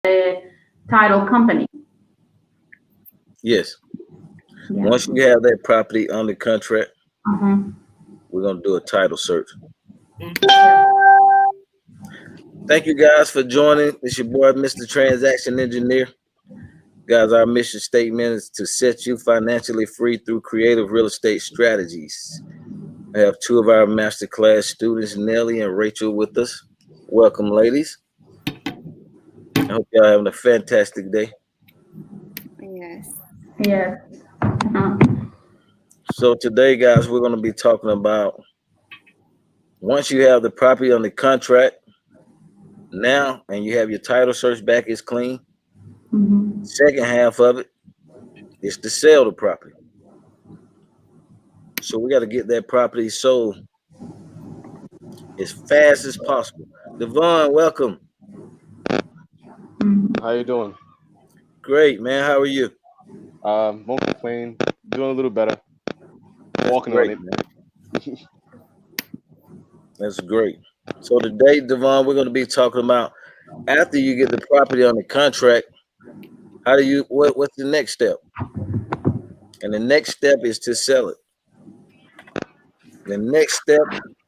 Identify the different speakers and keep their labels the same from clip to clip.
Speaker 1: the title company.
Speaker 2: Yes.
Speaker 1: Yeah.
Speaker 2: Once you have that property under contract,
Speaker 1: Uh-huh.
Speaker 2: we're gonna do a title search.
Speaker 1: Yeah.
Speaker 2: Thank you guys for joining. It's your boy, Mr. Transaction Engineer. Guys, our mission statement is to set you financially free through creative real estate strategies. I have two of our masterclass students, Nelly and Rachel, with us. Welcome, ladies. I hope y'all having a fantastic day.
Speaker 3: Yes.
Speaker 1: Yes. Uh-huh.
Speaker 2: So today, guys, we're going to be talking about once you have the property on the contract now and you have your title search back is clean.
Speaker 1: Mm-hmm.
Speaker 2: Second half of it is to sell the property. So we got to get that property sold as fast as possible. Devon, welcome.
Speaker 1: Mm-hmm.
Speaker 4: How you doing?
Speaker 2: Great, man. How are you?
Speaker 4: Won't complain. Doing a little better.
Speaker 2: That's
Speaker 4: Walking on
Speaker 2: great,
Speaker 4: it.
Speaker 2: man. That's great. So today, Devon, we're going to be talking about after you get the property on the contract, how do you what's the next step? And the next step is to sell it. The next step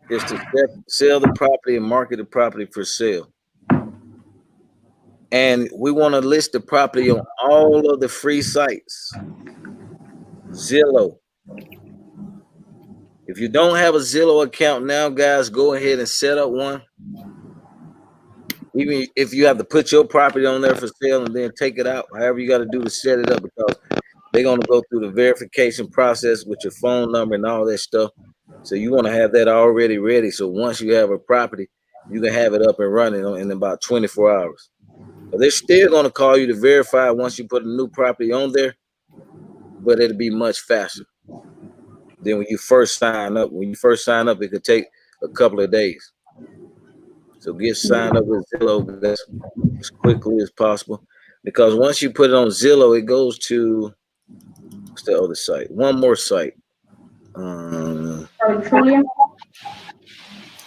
Speaker 2: is to sell the property and market the property for sale. And we want to list the property on all of the free sites. Zillow. If you don't have a Zillow account now, guys, go ahead and set up one. Even if you have to put your property on there for sale and then take it out, however you got to do to set it up, because they're going to go through the verification process with your phone number and all that stuff. So you want to have that already ready. So once you have a property, you can have it up and running in about 24 hours. But they're still going to call you to verify once you put a new property on there, but it'll be much faster than when you first sign up. When you first sign up, it could take a couple of days. So get signed up with Zillow as quickly as possible. Because once you put it on Zillow, it goes to what's the other site? One more site.
Speaker 1: So Trulia.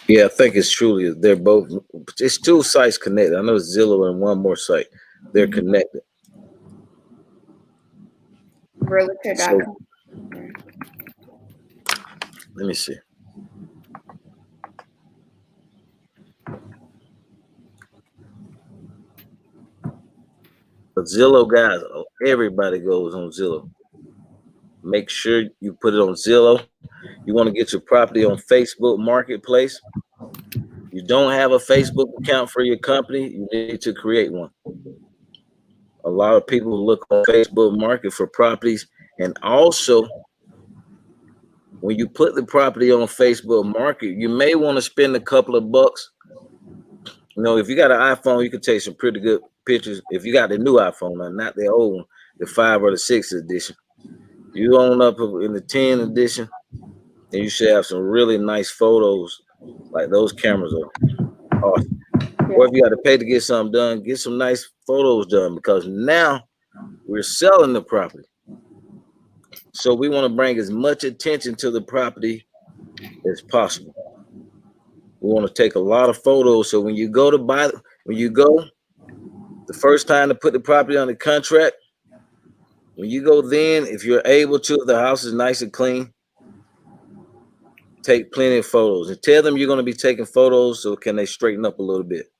Speaker 2: Yeah, I think it's truly they're both. It's two sites connected. I know it's Zillow and one more site. They're connected. So
Speaker 3: Realtor.com.
Speaker 2: let me see. But Zillow guys, everybody goes on Zillow. Make sure you put it on Zillow. You want to get your property on Facebook Marketplace. You don't have a Facebook account for your company, you need to create one. A lot of people look on Facebook Market for properties, and also when you put the property on Facebook Market, you may want to spend a couple of bucks. You know, if you got an iPhone, you can take some pretty good pictures. If you got the new iPhone, not the old one, the 5 or the 6 edition. You own up in the 10 edition, and you should have some really nice photos. Like those cameras are awesome. Or if you got to pay to get something done, get some nice photos done, because now we're selling the property. So we want to bring as much attention to the property as possible. We want to take a lot of photos. So when you go to buy, when you go the first time to put the property on the contract, when you go then, if you're able to, the house is nice and clean, take plenty of photos and tell them you're going to be taking photos. So can they straighten up a little bit?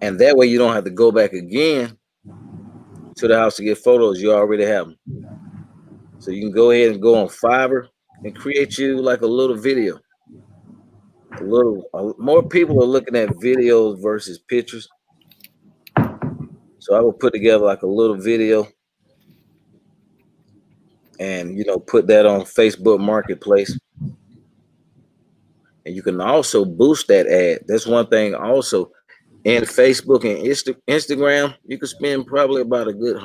Speaker 2: And that way you don't have to go back again to the house to get photos. You already have them. So you can go ahead and go on Fiverr and create you like a little video. More people are looking at videos versus pictures. So I will put together like a little video and put that on Facebook Marketplace. And you can also boost that ad. That's one thing also. In Facebook and Instagram, you can spend probably about a good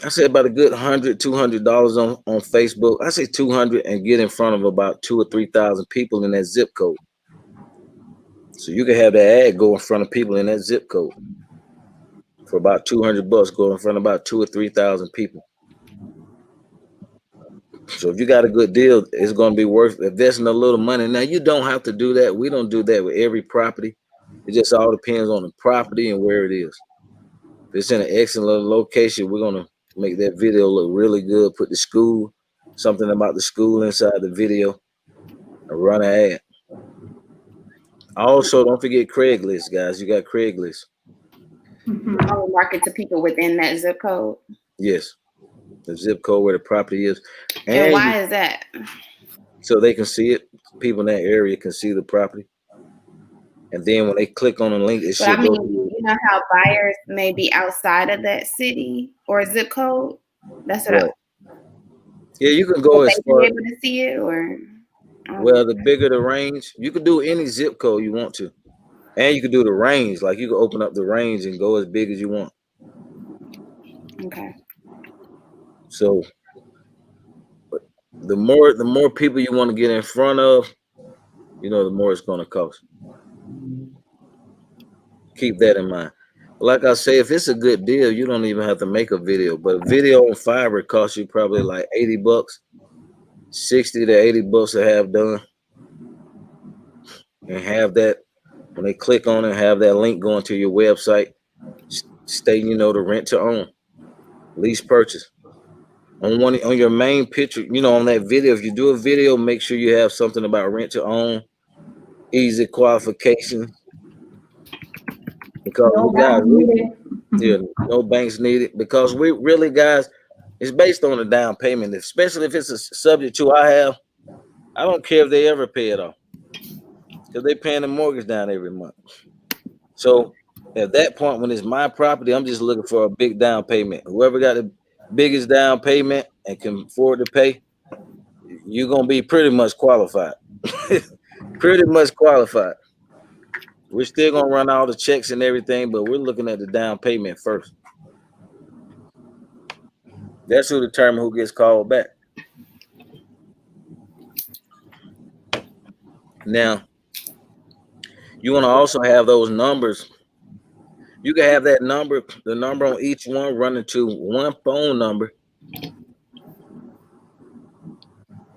Speaker 2: I say about a good $100-$200 on Facebook. I say 200 and get in front of about 2,000 or 3,000 people in that zip code. So you can have that ad go in front of people in that zip code for about $200. Go in front of about 2,000 or 3,000 people. So if you got a good deal, it's going to be worth investing a little money. Now you don't have to do that. We don't do that with every property. It just all depends on the property and where it is. If it's in an excellent location, we're gonna make that video look really good. Put the school, something about the school inside the video, and run an ad. Also, don't forget Craigslist, guys. You got Craigslist.
Speaker 1: Mhm.
Speaker 3: I will market to people within that zip code.
Speaker 2: Yes, the zip code where the property is,
Speaker 3: And why is that?
Speaker 2: so they can see it. People in that area can see the property, and then when they click on the link, it
Speaker 3: But I
Speaker 2: should
Speaker 3: mean,
Speaker 2: go.
Speaker 3: you know how buyers may be outside of that city or zip code. That's what
Speaker 2: Right. Yeah, you can go
Speaker 3: will
Speaker 2: as
Speaker 3: they
Speaker 2: far.
Speaker 3: be able to see it, or
Speaker 2: Well, the bigger the range, you could do any zip code you want to, and you could do the range. Like you can open up the range and go as big as you want.
Speaker 3: okay.
Speaker 2: So, but the more people you want to get in front of, the more it's going to cost. Keep that in mind. Like I say, if it's a good deal, you don't even have to make a video. But a video on Fiverr costs you probably like $80, 60 to 80 bucks to have done, and have that when they click on it, have that link going to your website stating the rent to own, lease purchase. On your main picture, on that video, if you do a video, make sure you have something about rent to own, easy qualifications, because
Speaker 1: No
Speaker 2: guys,
Speaker 1: bank needed.
Speaker 2: yeah, no banks needed, because we really, guys, it's based on the down payment, especially if it's a subject to I don't care if they ever pay it off, because they're paying the mortgage down every month. So at that point, when it's my property, I'm just looking for a big down payment. Whoever got the biggest down payment and can afford to pay, you're gonna be pretty much qualified. Pretty much qualified. We're still gonna run all the checks and everything, but we're looking at the down payment first. That's who determines who gets called back. Now, you want to also have those numbers. You can have that number, the number on each one, running to one phone number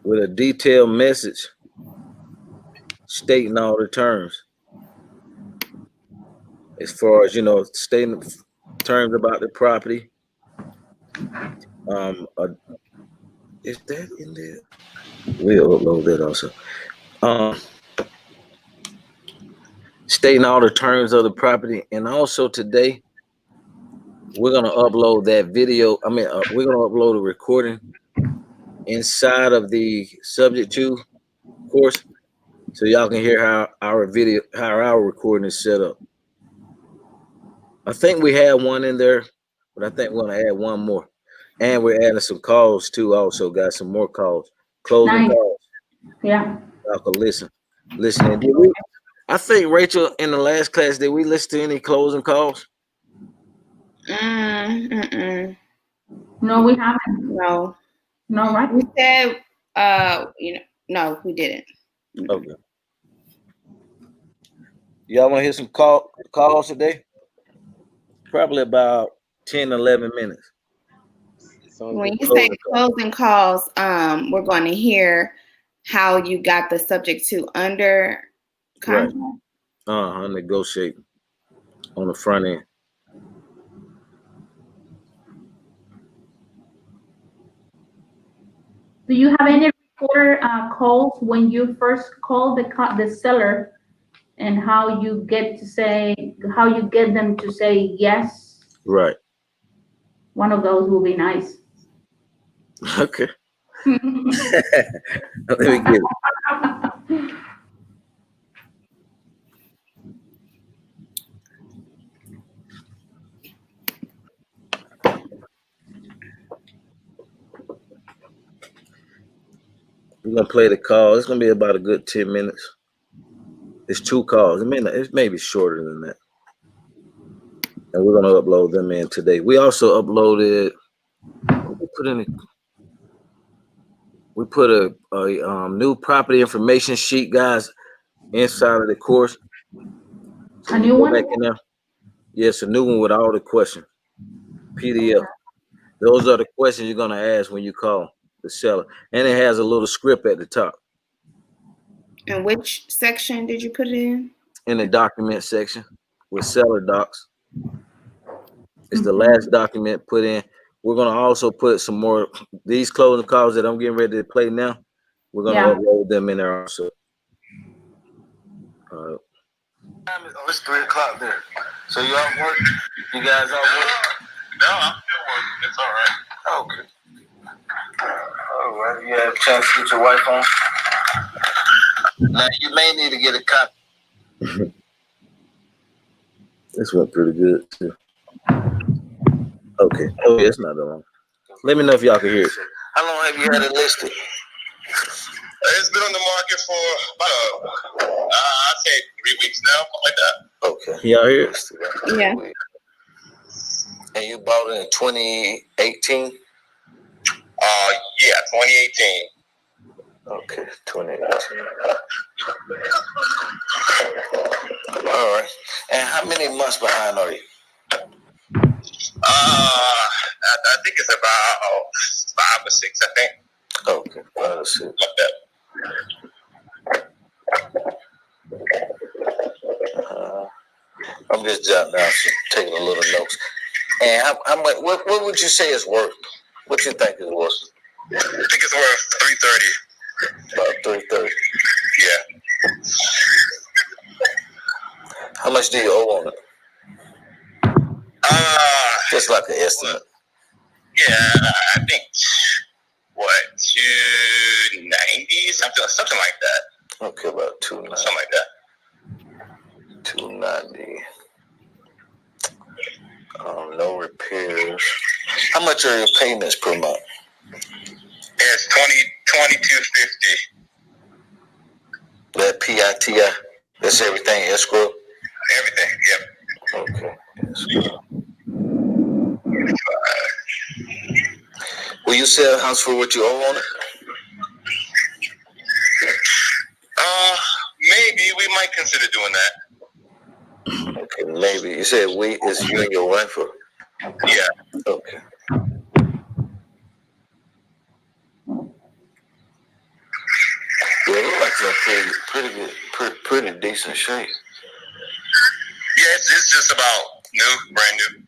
Speaker 2: with a detailed message stating all the terms. As far as stating terms about the property. Is that in there? We'll upload that also. Stating all the terms of the property, and also today we're gonna upload that video. We're gonna upload a recording inside of the subject to course, so y'all can hear how our recording is set up. I think we had one in there, but I think we're gonna add one more, and we're adding some calls too. Also, got some more calls, closing
Speaker 1: Nice.
Speaker 2: calls.
Speaker 1: Yeah.
Speaker 2: Y'all can listen. I think Rachel, in the last class, did we listen to any closing calls?
Speaker 3: Mm-mm.
Speaker 1: No, we haven't.
Speaker 3: No.
Speaker 1: No, right?
Speaker 3: We said, no, we didn't.
Speaker 2: Okay. Y'all want to hear some calls today? Probably about 10, 11 minutes.
Speaker 3: When you say closing calls, we're going to hear how you got the subject to under contract.
Speaker 2: Right. Negotiate on the front end.
Speaker 1: Do you have any recorder calls when you first call the seller, and how you get them to say yes?
Speaker 2: Right.
Speaker 1: One of those will be nice.
Speaker 2: Okay. Let me get it. We're gonna play the call. It's gonna be about a good 10 minutes. It's 2 calls. It may be shorter than that. And we're gonna upload them in today. We also uploaded. We put a new property information sheet, guys, inside of the course.
Speaker 1: A new one?
Speaker 2: Back in there. Yes, a new one with all the questions. PDF. Those are the questions you're gonna ask when you call the seller, and it has a little script at the top.
Speaker 3: And which section did you put it in?
Speaker 2: in the document section with seller docs. It's the last document put in. We're gonna also put some more these closing calls that I'm getting ready to play now. We're gonna upload them in there also. It's 3:00 there. So you off work? You guys off work?
Speaker 5: No, I'm still working. It's all right.
Speaker 2: Okay. All right. You have a chance to get your wife on? Now you may need to get a copy. This went pretty good too. Okay. Oh yeah, it's not that long. Let me know if y'all can hear it. How long have you had it listed?
Speaker 5: It's been on the market for about I'd say 3 weeks now, something like that.
Speaker 2: Okay. Y'all hear it?
Speaker 3: Yeah.
Speaker 2: And you bought it in 2018?
Speaker 5: Yeah, 2018.
Speaker 2: Okay, 2018. All right. And how many months behind are you?
Speaker 5: I think it's about 5 or 6, I think.
Speaker 2: Okay, 5 or 6.
Speaker 5: Like that.
Speaker 2: I'm just jotting down, taking a little notes. And how much? What would you say it's worth? What you think it's worth?
Speaker 5: I think it's worth $330.
Speaker 2: About 330.
Speaker 5: Yeah.
Speaker 2: How much do you owe on it? Just like an estimate.
Speaker 5: Yeah, I think 290, something like that.
Speaker 2: Okay, about 290.
Speaker 5: Something like that.
Speaker 2: 290. No repairs. How much are your payments per month?
Speaker 5: It's $22.50.
Speaker 2: That PITI. That's everything escrow.
Speaker 5: Everything. Yep.
Speaker 2: Okay. Escrow. Will you sell a house for what you owe on it?
Speaker 5: Maybe we might consider doing that.
Speaker 2: Okay, maybe. You said we is you and your wife or?
Speaker 5: Yeah.
Speaker 2: Okay. Yeah, it looks like you're pretty good, pretty decent shape.
Speaker 5: Yeah, it's just about brand new.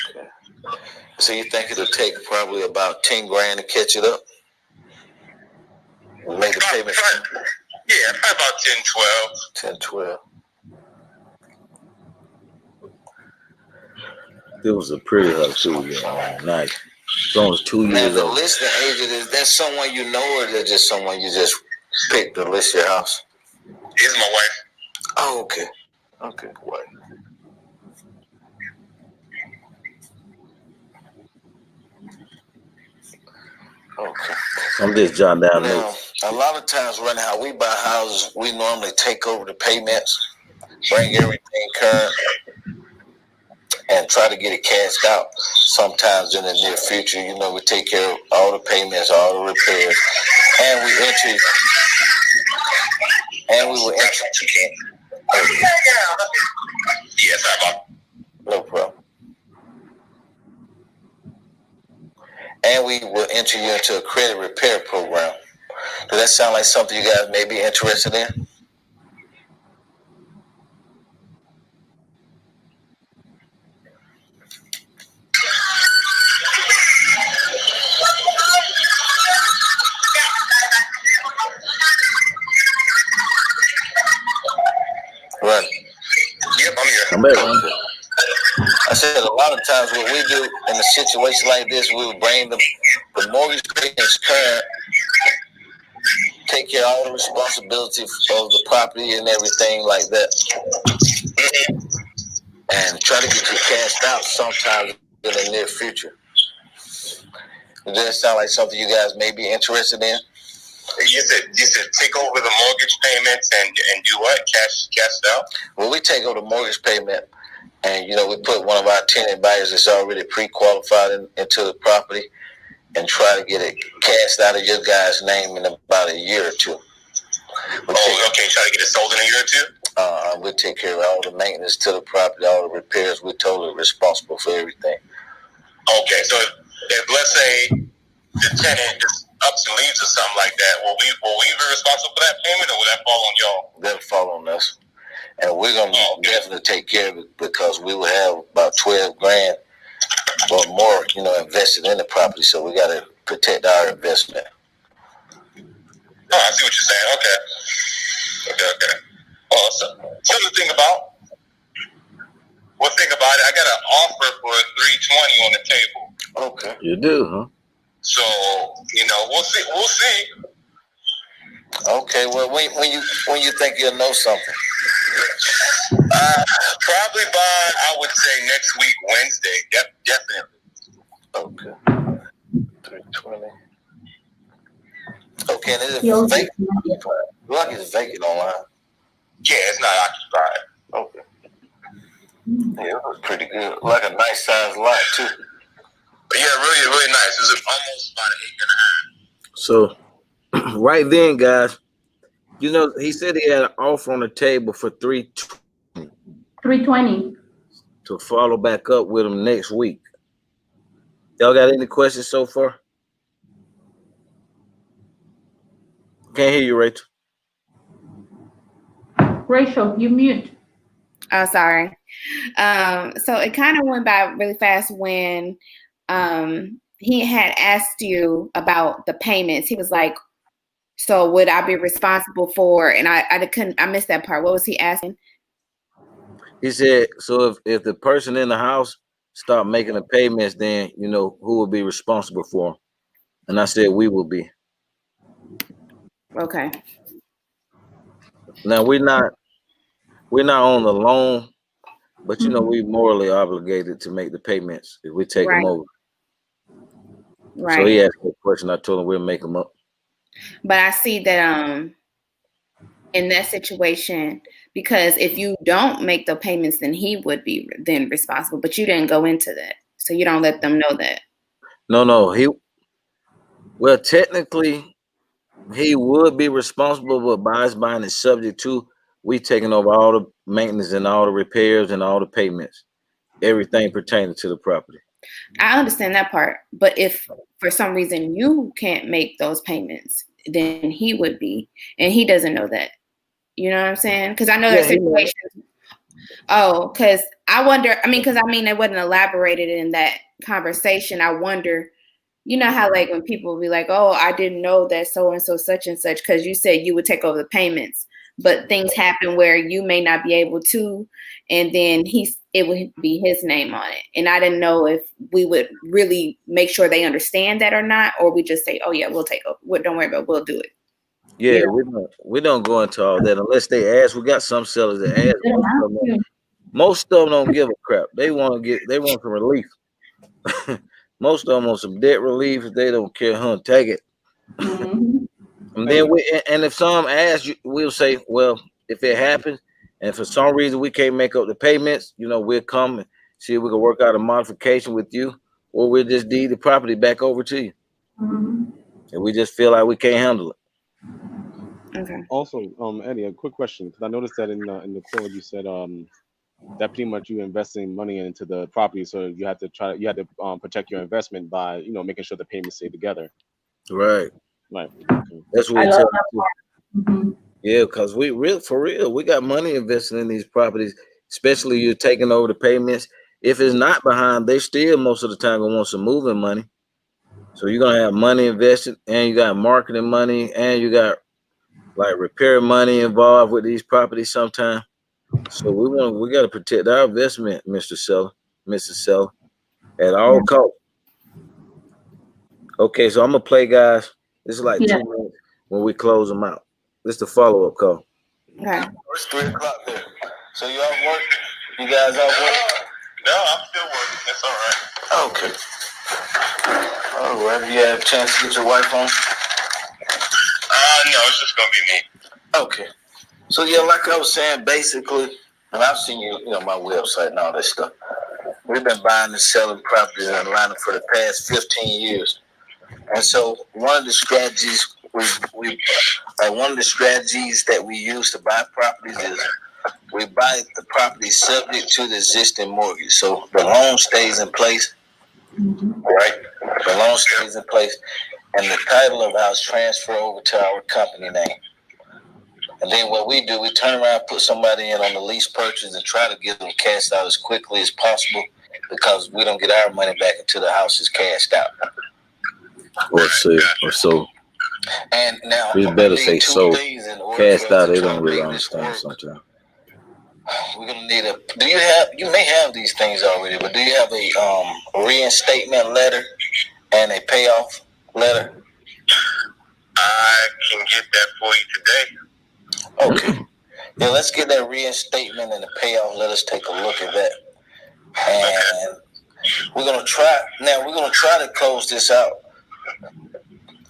Speaker 2: Okay. So you think it'll take probably about 10 grand to catch it up? Make the payments.
Speaker 5: Yeah, probably about 10, 12.
Speaker 2: 10, 12. It was a pretty house too, yeah. Nice. It's only 2 years old. The listing agent, is that someone you know or is that just someone you just picked to list your house?
Speaker 5: It's my wife.
Speaker 2: Oh, okay. Okay, wife. Okay. I'm just jotting down notes. A lot of times right now we buy houses, we normally take over the payments, bring everything current, and try to get it cashed out. Sometimes in the near future, we take care of all the payments, all the repairs, and we will enter.
Speaker 5: Yes,
Speaker 2: no problem. And we will enter you into a credit repair program. Does that sound like something you guys may be interested in? Right.
Speaker 5: Yep, I'm here.
Speaker 2: I'm here. I said a lot of times what we do in a situation like this, we will bring the mortgage payments current, take care of all the responsibility of the property and everything like that, and try to get you cashed out sometime in the near future. Does that sound like something you guys may be interested in?
Speaker 5: You said take over the mortgage payments and do what? Cash it out?
Speaker 2: Well, we take over the mortgage payment, and we put one of our tenant buyers that's already pre-qualified into the property, and try to get it cashed out of your guy's name in about a year or two.
Speaker 5: Okay. Try to get it sold in a year or two?
Speaker 2: We'll take care of all the maintenance to the property, all the repairs. We're totally responsible for everything.
Speaker 5: Okay, so if let's say the tenant ups and leaves or something like that, will we be responsible for that payment, or will that fall on y'all?
Speaker 2: That'll fall on us. And we're going to definitely take care of it because we will have about 12 grand or more, you know, invested in the property. So we got to protect our investment.
Speaker 5: Oh, I see what you're saying. Okay. Well, so the thing about it, I got an offer for a 320 on the table.
Speaker 2: Okay. You do, huh?
Speaker 5: So, you know, we'll see.
Speaker 2: Okay, well, when you think you'll know something?
Speaker 5: Probably by, I would say, next week, Wednesday. Definitely.
Speaker 2: Okay. 320. Okay, and is it vacant? Like it's vacant online.
Speaker 5: Yeah, it's not occupied.
Speaker 2: Okay. Yeah, it was pretty good. Like a nice size lot too.
Speaker 5: But yeah, really, really nice. It's almost about an acre.
Speaker 2: So, right then, guys, you know, he said he had an offer on the table for
Speaker 1: 320.
Speaker 2: to follow back up with him next week. Y'all got any questions so far? Can't hear you, Rachel.
Speaker 1: Rachel, you mute.
Speaker 3: Oh, sorry. So it kind of went by really fast when he had asked you about the payments. He was like, so would I be responsible for, and I missed that part. What was he asking?
Speaker 2: He said, so if the person in the house start making the payments, then, you know, who will be responsible for them? And I said, we will be.
Speaker 3: Okay.
Speaker 2: Now, we're not on the loan, but, you know, we morally obligated to make the payments if we take them over.
Speaker 3: Right.
Speaker 2: So he asked me a question. I told him we'll make them up.
Speaker 3: But I see that in that situation, because if you don't make the payments, then he would be then responsible. But you didn't go into that, so you don't let them know that.
Speaker 2: No. Well, technically, he would be responsible, but by his bond is subject to we taking over all the maintenance and all the repairs and all the payments, everything pertaining to the property.
Speaker 3: I understand that part, but if for some reason you can't make those payments, then he would be, and he doesn't know that. You know what I'm saying? Because I know there's situations. Oh, because I wonder. I mean, it wasn't elaborated in that conversation. I wonder. You know how like when people will be like, "Oh, I didn't know that so and so such and such," because you said you would take over the payments, but things happen where you may not be able to, and then it would be his name on it. And I didn't know if we would really make sure they understand that or not, or we just say, "Oh yeah, we'll take over. Don't worry about it, we'll do it."
Speaker 2: Yeah, we don't go into all that unless they ask. We got some sellers that ask. Most of them don't give a crap. They want some relief. Most of them want some debt relief. If they don't care, take it. And then if some ask, we'll say, well, if it happens, and for some reason we can't make up the payments, you know, we'll come and see if we can work out a modification with you, or we'll just deed the property back over to you. And we just feel like we can't handle it.
Speaker 3: Okay.
Speaker 4: Also, Eddie, a quick question, because I noticed that in the call you said that pretty much you investing money into the property, so you had to protect your investment by, you know, making sure the payments stay together.
Speaker 2: Right.
Speaker 4: Right.
Speaker 2: That's what we tell them. Yeah, because we got money invested in these properties, especially you're taking over the payments. If it's not behind, they still most of the time gonna want some moving money. So you're gonna have money invested, and you got marketing money, and you got like repair money involved with these properties sometimes. So we got to protect our investment, Mr. Seller, Mrs. Seller, at all costs. Okay, so I'm gonna play, guys. This is like 2 minutes when we close them out. This is the follow-up call.
Speaker 3: Okay.
Speaker 2: It's 3:00 there. So you all work? You guys all work?
Speaker 5: No, I'm still working. That's all right.
Speaker 2: Okay. All right. You have a chance to get your wife on?
Speaker 5: No, it's just gonna be me.
Speaker 2: Okay. So yeah, like I was saying, basically, and I've seen my website and all that stuff. We've been buying and selling properties in Atlanta for the past 15 years. And so one of the strategies that we use to buy properties is we buy the property subject to the existing mortgage. So the loan stays in place. Right? The loan stays in place. and the title of the house transfer over to our company name. And then what we do, we turn around, put somebody in on the lease purchase, and try to get them cashed out as quickly as possible, because we don't get our money back until the house is cashed out. Or so. And now
Speaker 6: We better say so.
Speaker 2: Cashed out, they don't really understand sometimes. We're gonna need you may have these things already, but do you have a reinstatement letter and a payoff letter?
Speaker 5: I can get that for you today.
Speaker 2: Okay. Yeah, let's get that reinstatement and the payoff. Let us take a look at that. And we're gonna try to close this out.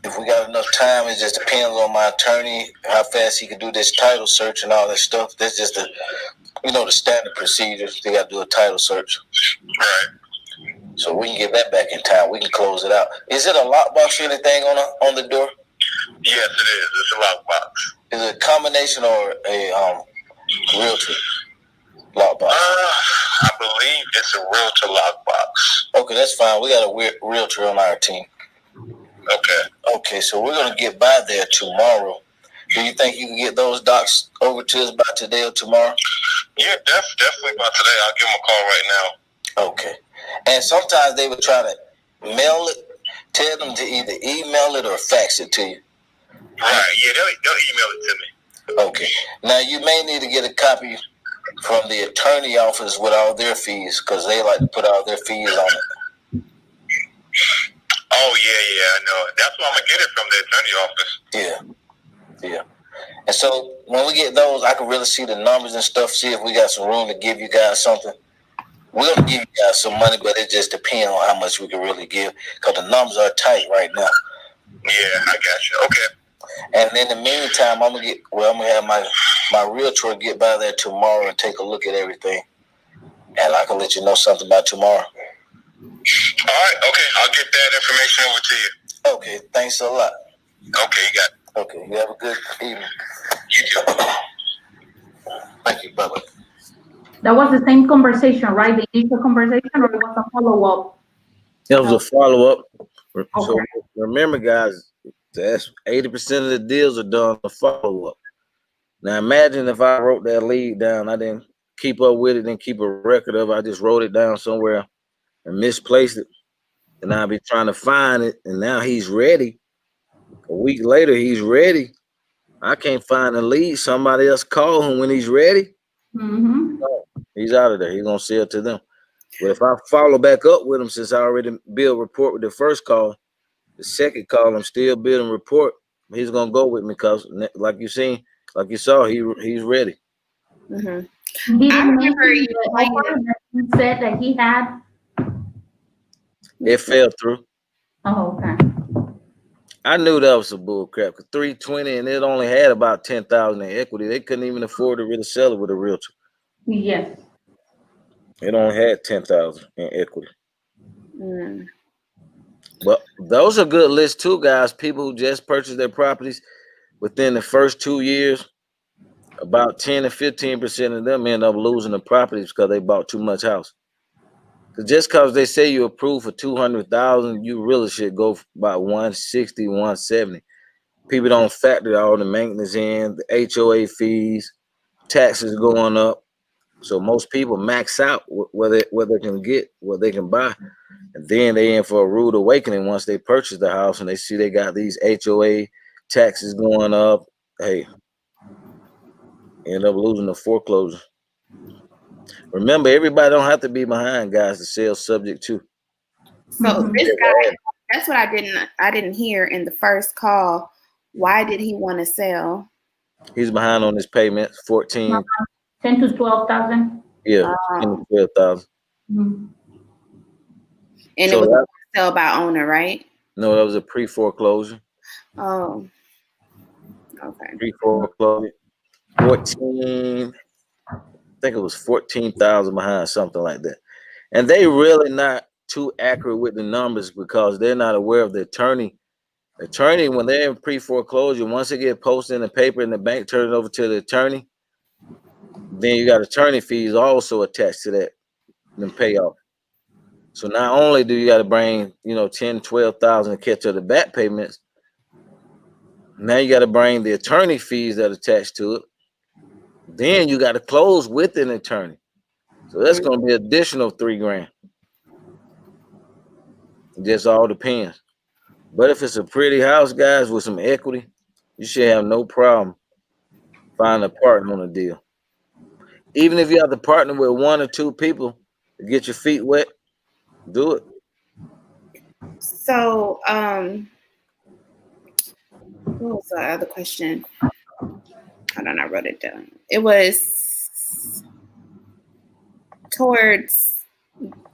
Speaker 2: If we got enough time, it just depends on my attorney, how fast he can do this title search and all that stuff. That's just the standard procedures. They got to do a title search.
Speaker 5: Right.
Speaker 2: So we can get that back in time. We can close it out. Is it a lockbox or anything on the door?
Speaker 5: Yes, it is. It's a lockbox.
Speaker 2: Is it a combination or a realtor lockbox?
Speaker 5: I believe it's a realtor lockbox.
Speaker 2: Okay, that's fine. We got a realtor on our team. Okay, so we're going to get by there tomorrow. Do you think you can get those docs over to us by today or tomorrow?
Speaker 5: Yeah, definitely by today. I'll give them a call right now.
Speaker 2: Okay. And sometimes they would try to mail it, tell them to either email it or fax it to you.
Speaker 5: Right, yeah, they'll email it to me.
Speaker 2: Okay. Now, you may need to get a copy from the attorney office with all their fees, because they like to put all their fees on it.
Speaker 5: Oh, yeah, I know. That's why I'm going to get it from the attorney office.
Speaker 2: Yeah. And so when we get those, I can really see the numbers and stuff, see if we got some room to give you guys something. We're going to give you guys some money, but it just depends on how much we can really give, because the numbers are tight right now.
Speaker 5: Yeah, I got you. Okay.
Speaker 2: And in the meantime, I'm gonna have my realtor get by there tomorrow and take a look at everything, and I can let you know something about tomorrow.
Speaker 5: All right. Okay. I'll get that information over to you.
Speaker 2: Okay. Thanks a lot.
Speaker 5: Okay. You got it.
Speaker 2: Okay. You have a good evening.
Speaker 5: You too.
Speaker 2: Thank you. Bye-bye.
Speaker 1: That was the same conversation, right? The initial conversation, or it was a follow-up?
Speaker 2: That was a follow-up. So
Speaker 1: Okay.
Speaker 2: remember, guys, that's 80% of the deals are done a follow-up. Now imagine if I wrote that lead down, I didn't keep up with it, didn't keep a record of it. I just wrote it down somewhere and misplaced it. And I'll be trying to find it, and now he's ready. A week later, he's ready. I can't find the lead. Somebody else call him when he's ready.
Speaker 1: Mm-hmm.
Speaker 2: He's out of there. He's gonna sell to them. But if I follow back up with him, since I already built rapport with the first call, the second call, I'm still building rapport. He's gonna go with me because, like you saw, he's ready.
Speaker 3: Mm-hmm.
Speaker 1: He
Speaker 3: I
Speaker 1: didn't
Speaker 3: remember
Speaker 1: mention
Speaker 3: you
Speaker 1: the
Speaker 3: playing
Speaker 1: offer that he said that he had.
Speaker 2: It fell through.
Speaker 1: Oh, okay.
Speaker 2: I knew that was a bull crap. 320, and it only had about 10,000 in equity. They couldn't even afford to really sell it with a realtor.
Speaker 1: Yes.
Speaker 2: It only had 10,000 in equity.
Speaker 3: Mm.
Speaker 2: But those are good lists too, guys. People who just purchased their properties within the first 2 years, about 10 to 15% of them end up losing the properties because they bought too much house. Just because they say you're approved for 200,000, you really should go for about 160, 170. People don't factor all the maintenance in, the HOA fees, taxes going up. So most people max out what they can get, what they can buy, and then they in for a rude awakening once they purchase the house and they see they got these HOA taxes going up. Hey, end up losing the foreclosure. Remember, everybody don't have to be behind, guys, to sell subject to.
Speaker 3: So this guy, that's what I didn't hear in the first call. Why did he want to sell?
Speaker 2: He's behind on his payments, 14.
Speaker 1: 10 to 12,000.
Speaker 2: Yeah, 10 to 12,000.
Speaker 1: Mm-hmm.
Speaker 3: And
Speaker 2: So
Speaker 3: it was a sell by owner, right?
Speaker 2: No, that was a pre-foreclosure.
Speaker 3: Oh, okay.
Speaker 2: Pre-foreclosure, 14. I think it was 14,000 behind, something like that. And they really not too accurate with the numbers because they're not aware of the attorney. Attorney, when they're in pre-foreclosure, once it get posted in the paper and the bank turns it over to the attorney, then you got attorney fees also attached to that, then payoff. So not only do you got to bring, 10, 12,000 to catch up the back payments, now you got to bring the attorney fees that attached to it. Then you got to close with an attorney. So that's going to be additional $3,000. It just all depends. But if it's a pretty house, guys, with some equity, you should have no problem finding a partner on a deal. Even if you have to partner with 1 or 2 people to get your feet wet, do it.
Speaker 3: So, what was the other question? Hold on, I wrote it down. It was towards,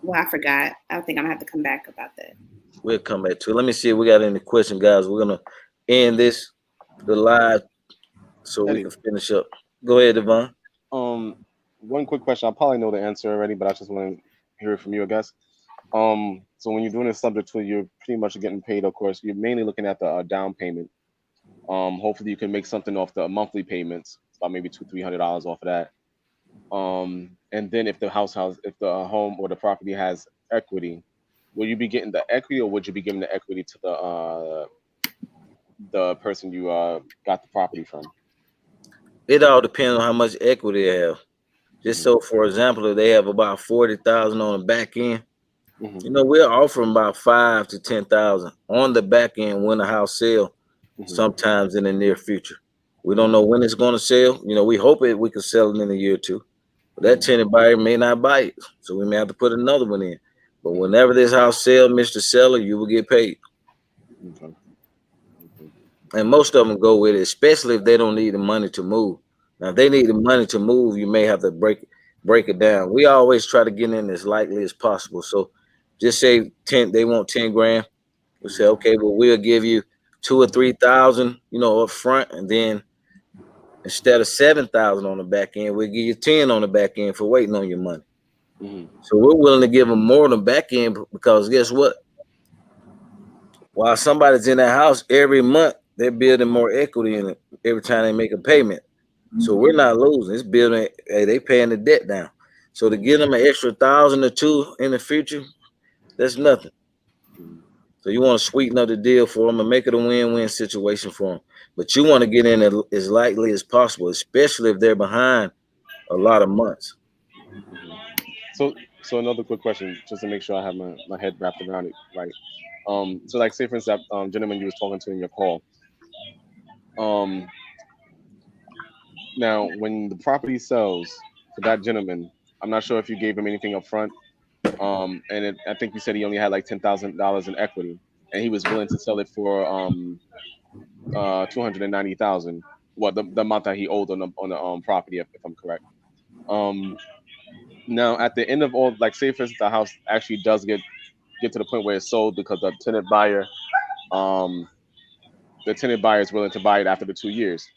Speaker 3: well, I forgot. I think I'm gonna have to come back about that.
Speaker 2: We'll come back to it. Let me see if we got any questions, guys. We're gonna end the live so we
Speaker 4: Eddie.
Speaker 2: can finish up. Go ahead, Devon.
Speaker 4: One quick question. I probably know the answer already, but I just want to hear it from you, I guess. So when you're doing a subject to, you're pretty much getting paid, of course. You're mainly looking at the down payment. Hopefully you can make something off the monthly payments, about maybe $200-300 off of that. And then if the home or the property has equity, will you be getting the equity, or would you be giving the equity to the person you got the property from?
Speaker 2: It all depends on how much equity they have. Just so, for example, if they have about 40,000 on the back end, we're offering about 5,000 to 10,000 on the back end when the house sell, sometimes in the near future. We don't know when it's going to sell. We hope we can sell it in a year or 2. But that tenant buyer may not buy it, so we may have to put another one in. But whenever this house sell, Mr. Seller, you will get paid.
Speaker 4: Okay.
Speaker 2: And most of them go with it, especially if they don't need the money to move. Now, if they need the money to move, you may have to break it down. We always try to get in as lightly as possible. So just say they want 10 grand. We say, okay, well, we'll give you 2,000 or 3,000, up front, and then instead of 7,000 on the back end, we'll give you 10 on the back end for waiting on your money. So we're willing to give them more on the back end because guess what? While somebody's in that house every month, they're building more equity in it every time they make a payment. So we're not losing. It's building. They paying the debt down. So to give them an extra 1,000 or 2 in the future, that's nothing. So you want to sweeten up the deal for them and make it a win-win situation for them. But you want to get in as lightly as possible, especially if they're behind a lot of months.
Speaker 4: So another quick question, just to make sure I have my head wrapped around it right. So like say for instance, gentleman you was talking to in your call. Now when the property sells to that gentleman, I'm not sure if you gave him anything up front. I think you said he only had like $10,000 in equity, and he was willing to sell it for $290,000. Well, the amount that he owed on the property, if I'm correct. Now at the end of all, like say for instance, the house actually does get to the point where it's sold because the tenant buyer is willing to buy it after the 2 years.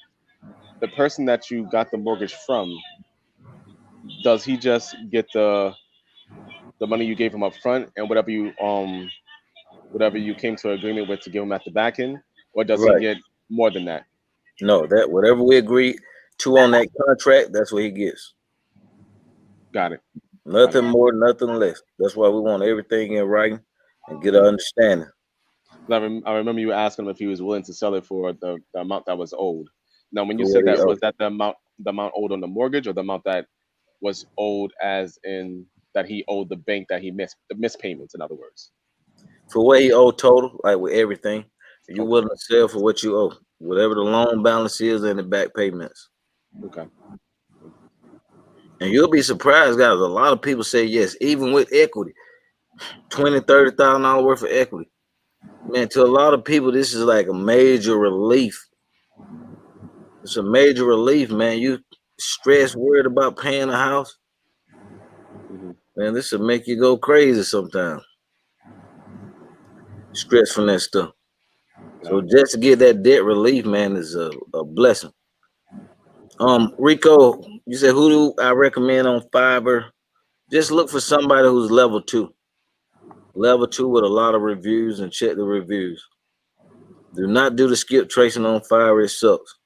Speaker 4: The person that you got the mortgage from, does he just get the money you gave him up front and whatever you came to an agreement with to give him at the back end, or does he get more than that?
Speaker 2: No, that whatever we agree to on that contract, that's what he gets.
Speaker 4: Got it.
Speaker 2: Nothing more, nothing less. That's why we want everything in writing and get an understanding.
Speaker 4: I remember you asking him if he was willing to sell it for the amount that was owed. Now, when you said that, was that the amount owed on the mortgage, or the amount that was owed as in that he owed the bank that he missed, the missed payments, in other words?
Speaker 2: For what he owed total, like with everything, you're willing to sell for what you owe, whatever the loan balance is and the back payments.
Speaker 4: Okay.
Speaker 2: And you'll be surprised, guys. A lot of people say yes, even with equity, $20,000-$30,000 worth of equity. Man, to a lot of people, this is like a major relief. It's a major relief, man. You stressed, worried about paying a house. Man, this will make you go crazy sometimes. Stress from that stuff. So just to get that debt relief, man, is a blessing. Rico, you said who do I recommend on Fiverr? Just look for somebody who's level 2. Level 2 with a lot of reviews, and check the reviews. Do not do the skip tracing on Fiverr. It sucks.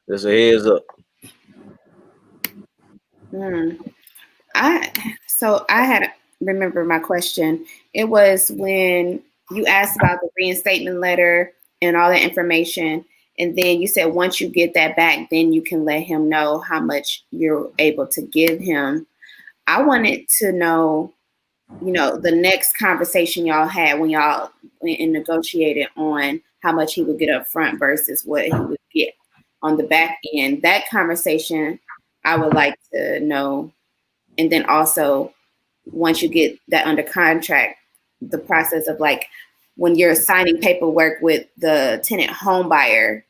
Speaker 2: Just a heads up.
Speaker 3: remember my question. It was when you asked about the reinstatement letter and all that information, and then you said once you get that back, then you can let him know how much you're able to give him. I wanted to know, the next conversation y'all had when y'all went and negotiated on how much he would get up front versus what he would get on the back end. That conversation I would like to know. And then also, once you get that under contract, the process of like when you're signing paperwork with the tenant home buyer,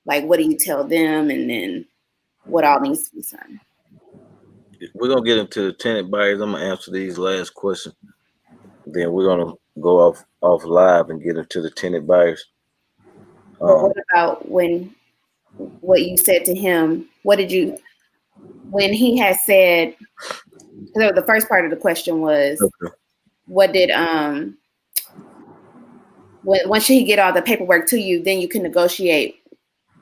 Speaker 3: like what do you tell them, and then what all needs to be signed?
Speaker 2: We're gonna get into the tenant buyers. I'm gonna answer these last questions. Then we're gonna go off live and get into the tenant buyers.
Speaker 3: But what about what you said to him? When he had said, so the first part of the question was,
Speaker 2: Okay.
Speaker 3: what did once he get all the paperwork to you, then you can negotiate.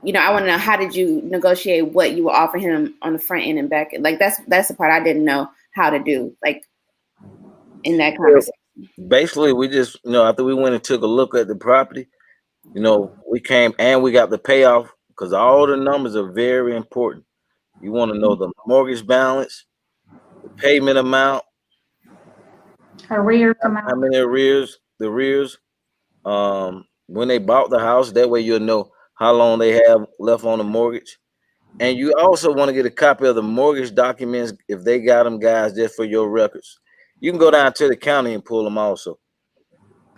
Speaker 3: I want to know, how did you negotiate what you will offer him on the front end and back end? Like that's the part I didn't know how to do, like in that conversation.
Speaker 2: Basically, we just, after we went and took a look at the property, we came and we got the payoff, because all the numbers are very important. You want to know the mortgage balance, the payment amount,
Speaker 1: Arrears
Speaker 2: how
Speaker 1: amount.
Speaker 2: many arrears, the arrears, when they bought the house. That way you'll know how long they have left on the mortgage. And you also want to get a copy of the mortgage documents if they got them, guys, just for your records. You can go down to the county and pull them also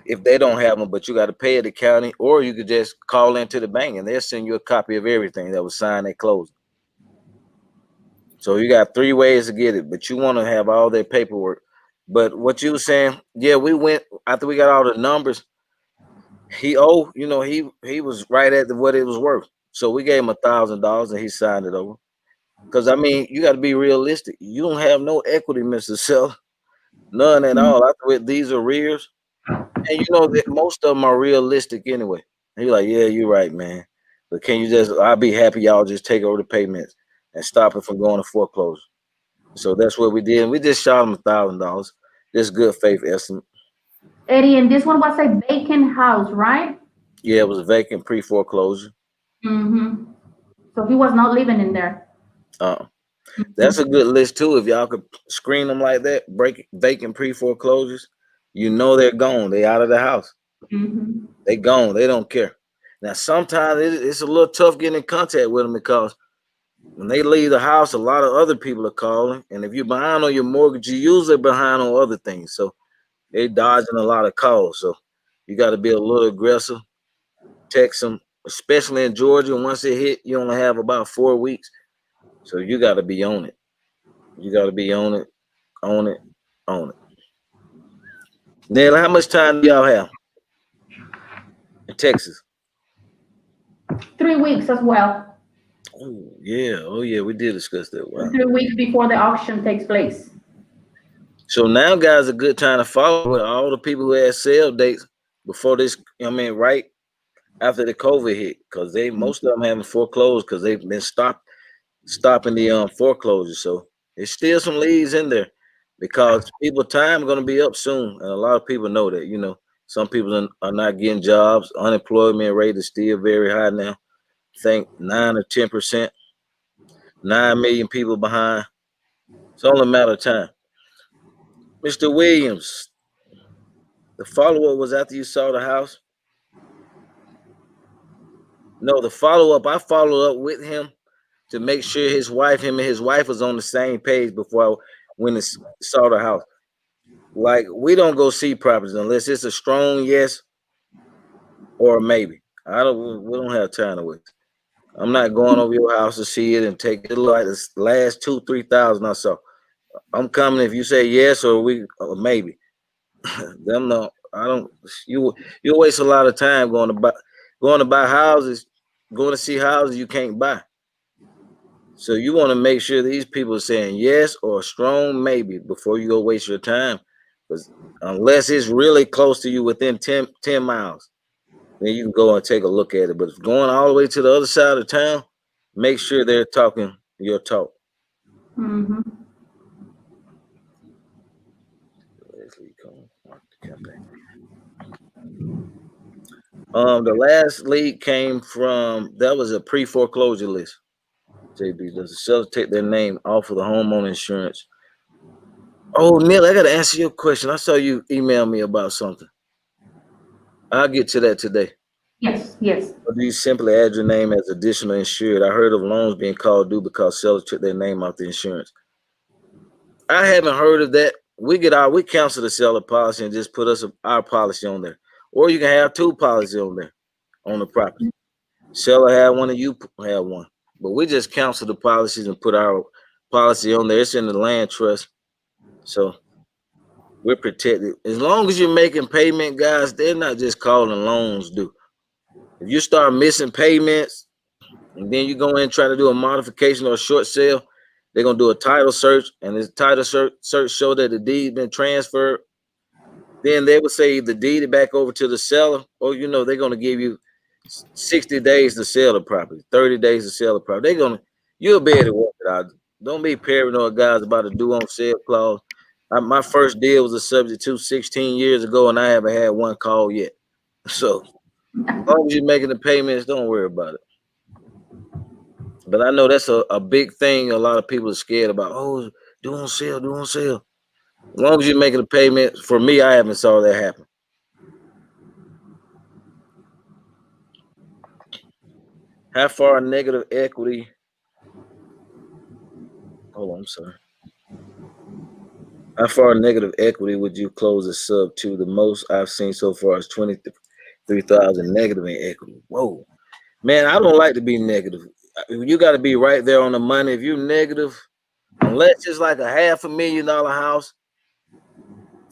Speaker 2: if they don't have them, but you got to pay at the county, or you could just call into the bank and they'll send you a copy of everything that was signed at closing. So you got 3 ways to get it, but you want to have all their paperwork. But what you were saying, yeah, we went after we got all the numbers. He was right at what it was worth. So we gave him $1,000 and he signed it over. Because you got to be realistic. You don't have no equity, Mr. Seller. None at all. After with these arrears. And that most of them are realistic anyway. And you're like, yeah, you're right, man. But I'll be happy y'all just take over the payments and stop it from going to foreclosure. So that's what we did. We just shot him $1,000. Just good faith estimate.
Speaker 1: Eddie, and this one was a vacant house, right?
Speaker 2: Yeah, it was vacant pre-foreclosure.
Speaker 1: Mm-hmm. So he was not living in there.
Speaker 2: That's a good list too. If y'all could screen them like that, break vacant pre-foreclosures, they're gone. They out of the house.
Speaker 1: Mm-hmm.
Speaker 2: They gone. They don't care. Now, sometimes it's a little tough getting in contact with them, because when they leave the house, a lot of other people are calling. And if you're behind on your mortgage, you're usually behind on other things. So they're dodging a lot of calls. So you got to be a little aggressive. Text them, especially in Georgia. Once it hit, you only have about 4 weeks. So you got to be on it. You got to be on it, on it, on it. Nayla, how much time do y'all have in Texas?
Speaker 1: 3 weeks as well.
Speaker 2: Oh yeah, we did discuss that. Wow.
Speaker 1: 3 weeks before the auction takes place.
Speaker 2: So now, guys, a good time to follow with all the people who had sale dates before this. Right after the COVID hit, because most of them haven't foreclosed because they've been stopping the foreclosure. So there's still some leads in there, because people's time going to be up soon, and a lot of people know that. Some people are not getting jobs. Unemployment rate is still very high now. I think 9 or 10%. 9 million people behind. It's only a matter of time. Mr. Williams, the follow-up was after you saw the house? No, the follow-up, I followed up with him to make sure him and his wife was on the same page before I went and saw the house. Like, we don't go see properties unless it's a strong yes or a maybe. We don't have time to waste. I'm not going over your house to see it and take it like the last 2,000-3,000 I saw. I'm coming if you say yes or maybe. Them no, I don't. You waste a lot of time going to buy houses, going to see houses you can't buy. So you want to make sure these people are saying yes or a strong maybe before you go waste your time. Because unless it's really close to you within 10 miles, then you can go and take a look at it. But if going all the way to the other side of town, make sure they're talking your talk.
Speaker 1: Mm-hmm.
Speaker 2: last lead came from the campaign. The last lead came from, that was a pre-foreclosure list. JB, does the seller take their name off of the homeowner insurance? Oh, Neil, I got to answer your question. I saw you email me about something. I'll get to that today.
Speaker 1: Yes, yes.
Speaker 2: Or do you simply add your name as additional insured? I heard of loans being called due because sellers took their name off the insurance. I haven't heard of that. We cancel the seller policy and just put our policy on there. Or you can have two policies on there on the property. Seller had one and you had one. But we just cancel the policies and put our policy on there. It's in the land trust. So we're protected. As long as you're making payment, guys, they're not just calling loans due. If you start missing payments and then you go in and try to do a modification or a short sale, they're going to do a title search, and this title search show that the deed been transferred. Then they will say the deed it back over to the seller, or they're going to give you 60 days to sell the property, 30 days to sell the property. You'll be able to work it out. Don't be paranoid, guys, about a due on sale clause. My first deal was a subject to 16 years ago, and I haven't had one call yet. So as long as you're making the payments, don't worry about it. But I know that's a big thing a lot of people are scared about. Oh, due on sale. As long as you're making the payments, for me, I haven't saw that happen. How far negative equity? Hold on, I'm sorry. How far negative equity would you close a sub to? The most I've seen so far is 23,000 negative in equity. Whoa, man, I don't like to be negative. You got to be right there on the money. If you're negative, unless it's like a $500,000 house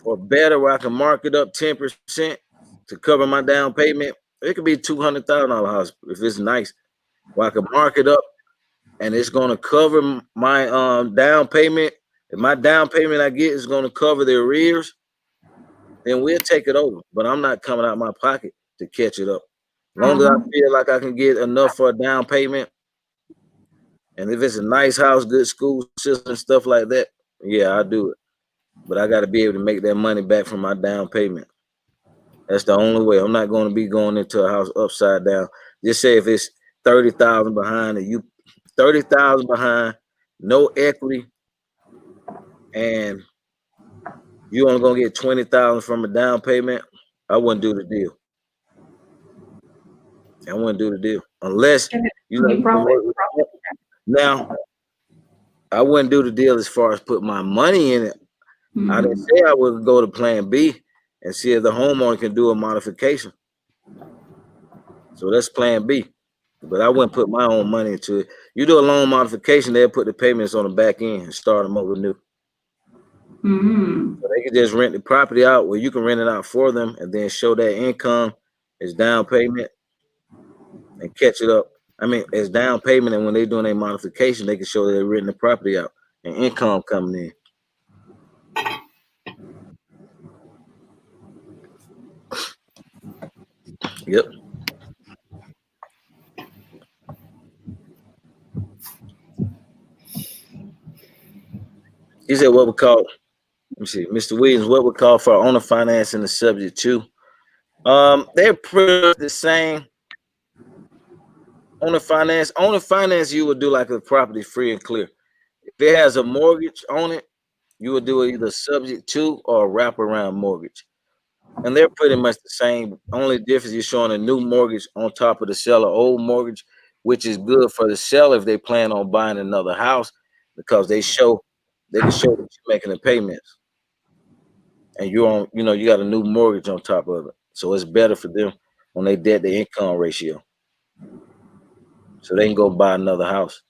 Speaker 2: or better, where I can mark it up 10% to cover my down payment, it could be $200,000 house if it's nice, where I can mark it up and it's going to cover my down payment. If my down payment I get is going to cover the arrears, then we'll take it over. But I'm not coming out of my pocket to catch it up. As long as I feel like I can get enough for a down payment, and if it's a nice house, good school system, stuff like that, yeah, I'll do it. But I got to be able to make that money back from my down payment. That's the only way. I'm not going to be going into a house upside down. Just say if it's 30,000 behind, and you 30,000 behind, no equity, and you only gonna get 20,000 from a down payment, I wouldn't do the deal. I wouldn't do the deal unless Now, I wouldn't do the deal as far as put my money in it. I didn't say I would go to plan B and see if the homeowner can do a modification. So that's plan B. But I wouldn't put my own money into it. You do a loan modification, they'll put the payments on the back end and start them over new. So they can just rent the property out, where you can rent it out for them and then show that income as down payment and catch it up. I mean, as down payment, and when they're doing a modification, they can show that they're renting the property out and income coming in. Yep. He said what we call, let me see, Mr. Williams, what we call for owner financing the subject to. They're pretty much the same. Owner finance, you would do like a property free and clear. If it has a mortgage on it, you would do either subject to or a wraparound mortgage. And they're pretty much the same. Only difference, you're showing a new mortgage on top of the seller old mortgage, which is good for the seller if they plan on buying another house, because they can show that you're making the payments. And you're on, you got a new mortgage on top of it. So it's better for them when they debt to income ratio. So they can go buy another house.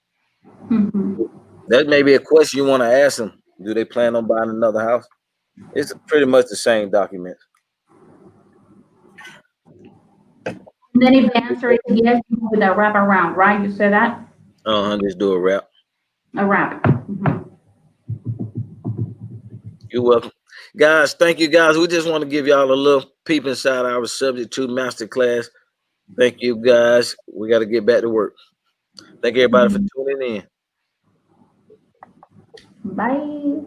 Speaker 2: That may be a question you want to ask them. Do they plan on buying another house? It's pretty much the same document.
Speaker 1: And then if the answer is yes, you do the wrap around, right? You said that?
Speaker 2: Just do a wrap.
Speaker 1: A wrap.
Speaker 2: You're welcome. Guys, thank you, guys. We just want to give y'all a little peep inside our subject to masterclass. Thank you, guys. We got to get back to work. Thank everybody for tuning in.
Speaker 1: Bye.